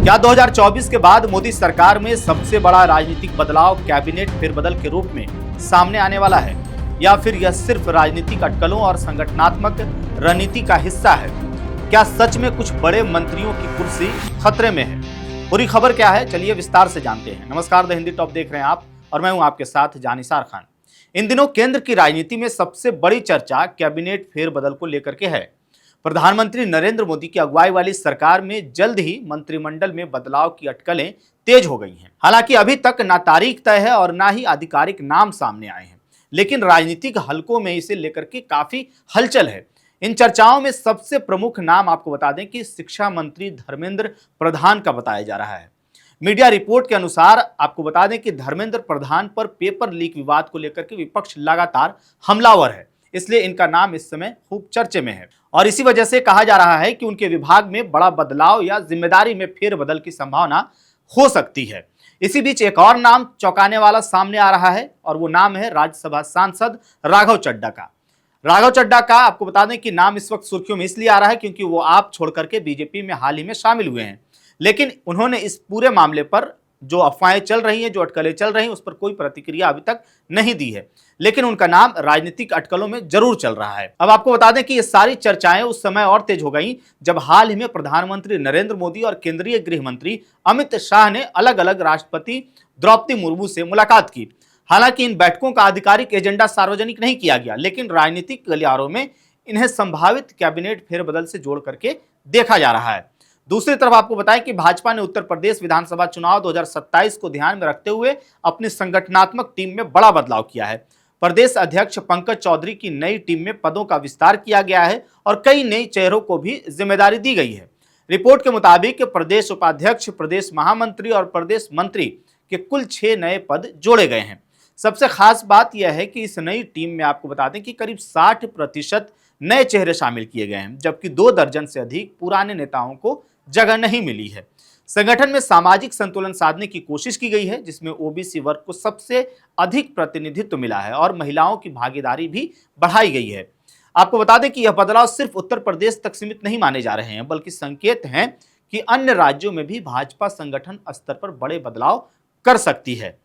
क्या 2024 के बाद मोदी सरकार में सबसे बड़ा राजनीतिक बदलाव कैबिनेट फेरबदल के रूप में सामने आने वाला है, या फिर यह सिर्फ राजनीतिक अटकलों और संगठनात्मक रणनीति का हिस्सा है? क्या सच में कुछ बड़े मंत्रियों की कुर्सी खतरे में है? पूरी खबर क्या है, चलिए विस्तार से जानते हैं। नमस्कार, द हिंदी टॉप देख रहे हैं आप और मैं हूं आपके साथ जानिसार खान। इन दिनों केंद्र की राजनीति में सबसे बड़ी चर्चा कैबिनेट फेरबदल को लेकर के है। प्रधानमंत्री नरेंद्र मोदी की अगुवाई वाली सरकार में जल्द ही मंत्रिमंडल में बदलाव की अटकलें तेज हो गई हैं। हालांकि अभी तक ना तारीख तय है और ना ही आधिकारिक नाम सामने आए हैं, लेकिन राजनीतिक हलकों में इसे लेकर के काफी हलचल है। इन चर्चाओं में सबसे प्रमुख नाम आपको बता दें कि शिक्षा मंत्री धर्मेंद्र प्रधान का बताया जा रहा है। मीडिया रिपोर्ट के अनुसार आपको बता दें कि धर्मेंद्र प्रधान पर पेपर लीक विवाद को लेकर के विपक्ष लगातार हमलावर है, इसलिए इनका नाम इस समय खूब चर्चे में है और इसी वजह से कहा जा रहा है कि उनके विभाग में बड़ा बदलाव या जिम्मेदारी में फेरबदल की संभावना हो सकती है। इसी बीच एक और नाम चौंकाने वाला सामने आ रहा है और वो नाम है राज्यसभा सांसद राघव चड्ढा का। राघव चड्ढा का आपको बता दें कि नाम इस वक्त सुर्खियों में इसलिए आ रहा है क्योंकि वो आप छोड़ करके बीजेपी में हाल ही में शामिल हुए हैं, लेकिन उन्होंने इस पूरे मामले पर जो अफवाहें चल रही हैं, जो अटकलें चल रही हैं, उस पर कोई प्रतिक्रिया अभी तक नहीं दी है, लेकिन उनका नाम राजनीतिक अटकलों में जरूर चल रहा है। अब आपको बता दें कि ये सारी चर्चाएं उस समय और तेज हो गई जब हाल ही में प्रधानमंत्री नरेंद्र मोदी और केंद्रीय गृह मंत्री अमित शाह ने अलग अलग राष्ट्रपति द्रौपदी मुर्मू से मुलाकात की। हालांकि इन बैठकों का आधिकारिक एजेंडा सार्वजनिक नहीं किया गया, लेकिन राजनीतिक गलियारों में इन्हें संभावित कैबिनेट फेरबदल से जोड़ करके देखा जा रहा है। दूसरी तरफ आपको बताएं कि भाजपा ने उत्तर प्रदेश विधानसभा चुनाव 2027 को ध्यान में रखते हुए अपनी संगठनात्मक टीम में बड़ा बदलाव किया है। प्रदेश अध्यक्ष पंकज चौधरी की नई टीम में पदों का विस्तार किया गया है और कई नए चेहरों को भी जिम्मेदारी दी गई है। रिपोर्ट के मुताबिक प्रदेश उपाध्यक्ष, प्रदेश महामंत्री और प्रदेश मंत्री के कुल 6 नए पद जोड़े गए हैं। सबसे खास बात यह है कि इस नई टीम में आपको बता दें कि करीब 60% नए चेहरे शामिल किए गए हैं, जबकि 2 दर्जन से अधिक पुराने नेताओं को जगह नहीं मिली है। संगठन में सामाजिक संतुलन साधने की कोशिश की गई है, जिसमें ओबीसी वर्ग को सबसे अधिक प्रतिनिधित्व मिला है और महिलाओं की भागीदारी भी बढ़ाई गई है। आपको बता दें कि यह बदलाव सिर्फ उत्तर प्रदेश तक सीमित नहीं माने जा रहे हैं, बल्कि संकेत हैं कि अन्य राज्यों में भी भाजपा संगठन स्तर पर बड़े बदलाव कर सकती है।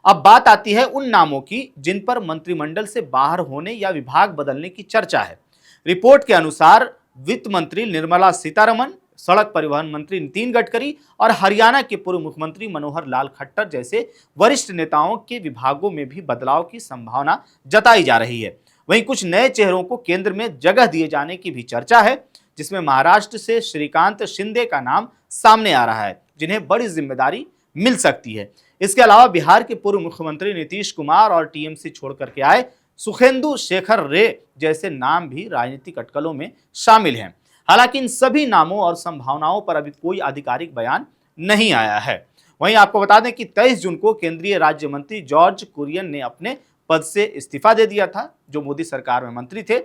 अब बात आती है उन नामों की जिन पर मंत्रिमंडल से बाहर होने या विभाग बदलने की चर्चा है। रिपोर्ट के अनुसार वित्त मंत्री निर्मला सीतारमण, सड़क परिवहन मंत्री नितिन गडकरी और हरियाणा के पूर्व मुख्यमंत्री मनोहर लाल खट्टर जैसे वरिष्ठ नेताओं के विभागों में भी बदलाव की संभावना जताई जा रही है। वहीं कुछ नए चेहरों को केंद्र में जगह दिए जाने की भी चर्चा है, जिसमें महाराष्ट्र से श्रीकांत शिंदे का नाम सामने आ रहा है, जिन्हें बड़ी जिम्मेदारी मिल सकती है। इसके अलावा बिहार के पूर्व मुख्यमंत्री नीतीश कुमार और टीएमसी छोड़ करके आए सुखेंदु शेखर रे जैसे नाम भी राजनीतिक अटकलों में शामिल हैं। हालांकि इन सभी नामों और संभावनाओं पर अभी कोई आधिकारिक बयान नहीं आया है। वहीं आपको बता दें कि 23 जून को केंद्रीय राज्य मंत्री जॉर्ज कुरियन ने अपने पद से इस्तीफा दे दिया था, जो मोदी सरकार में मंत्री थे,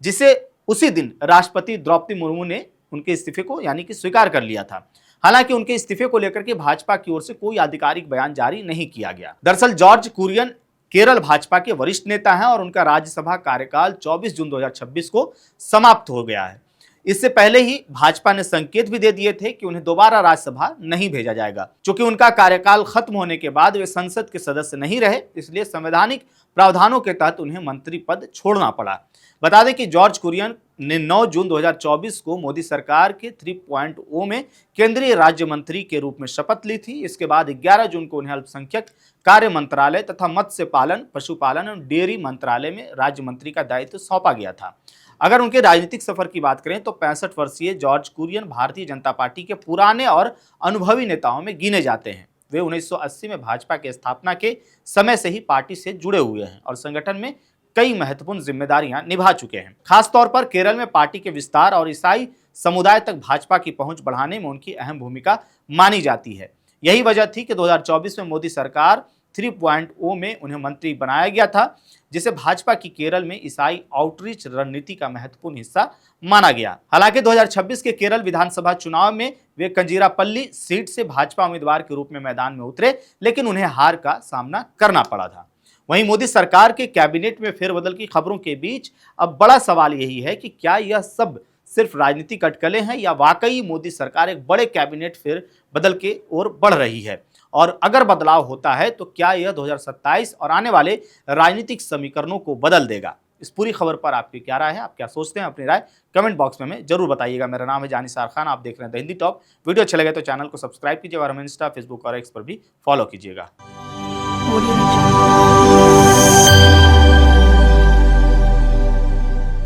जिसे उसी दिन राष्ट्रपति द्रौपदी मुर्मू ने उनके इस्तीफे को यानी कि स्वीकार कर लिया था। हालांकि उनके इस्तीफे को लेकर के भाजपा की ओर से कोई आधिकारिक बयान जारी नहीं किया गया। दरअसल जॉर्ज कुरियन केरल भाजपा के वरिष्ठ नेता हैं और उनका राज्यसभा कार्यकाल 24 जून 2026 को समाप्त हो गया है। इससे पहले ही भाजपा ने संकेत भी दे दिए थे कि उन्हें दोबारा राज्यसभा नहीं भेजा जाएगा। चूंकि उनका कार्यकाल खत्म होने के बाद वे संसद के सदस्य नहीं रहे, इसलिए संवैधानिक प्रावधानों के तहत उन्हें मंत्री पद छोड़ना पड़ा। बता दें कि जॉर्ज कुरियन ने 9 जून 2024 को मोदी सरकार के 3.0 में केंद्रीय राज्य मंत्री के रूप में शपथ ली थी। इसके बाद 11 जून को उन्हें अल्पसंख्यक कार्य मंत्रालय तथा मत्स्य पालन, पशुपालन और डेयरी मंत्रालय में राज्य मंत्री का दायित्व सौंपा गया था। अगर उनके राजनीतिक सफर की बात करें तो 65 वर्षीय जॉर्ज कुरियन भारतीय जनता पार्टी के पुराने और अनुभवी नेताओं में गिने जाते हैं। वे 1980 में भाजपा के स्थापना के समय से ही पार्टी से जुड़े हुए हैं और संगठन में कई महत्वपूर्ण जिम्मेदारियां निभा चुके हैं। खासतौर पर केरल में पार्टी के विस्तार और ईसाई समुदाय तक भाजपा की पहुंच बढ़ाने में उनकी अहम भूमिका मानी जाती है। यही वजह थी कि 2024 में मोदी सरकार 3.0 में उन्हें मंत्री बनाया गया था, जिसे भाजपा की केरल में ईसाई आउटरीच रणनीति का महत्वपूर्ण हिस्सा माना गया। हालांकि 2026 के केरल विधानसभा चुनाव में वे कंजीरापल्ली सीट से भाजपा उम्मीदवार के रूप में मैदान में उतरे, लेकिन उन्हें हार का सामना करना पड़ा था। वहीं मोदी सरकार के कैबिनेट में फेरबदल की खबरों के बीच अब बड़ा सवाल यही है कि क्या यह सब सिर्फ राजनीतिक अटकलें हैं या वाकई मोदी सरकार एक बड़े कैबिनेट फिर बदल के ओर बढ़ रही है? और अगर बदलाव होता है तो क्या यह 2027 और आने वाले राजनीतिक समीकरणों को बदल देगा? इस पूरी खबर पर आपकी क्या राय है? आप क्या सोचते हैं? अपनी राय कमेंट बॉक्स में हमें जरूर बताइएगा। मेरा नाम है जानिसार खान, आप देख रहे हैं द हिंदी टॉप। वीडियो अच्छा लगे तो चैनल को सब्सक्राइब कीजिए और हमें इंस्टा, फेसबुक और एक्स पर भी फॉलो कीजिएगा।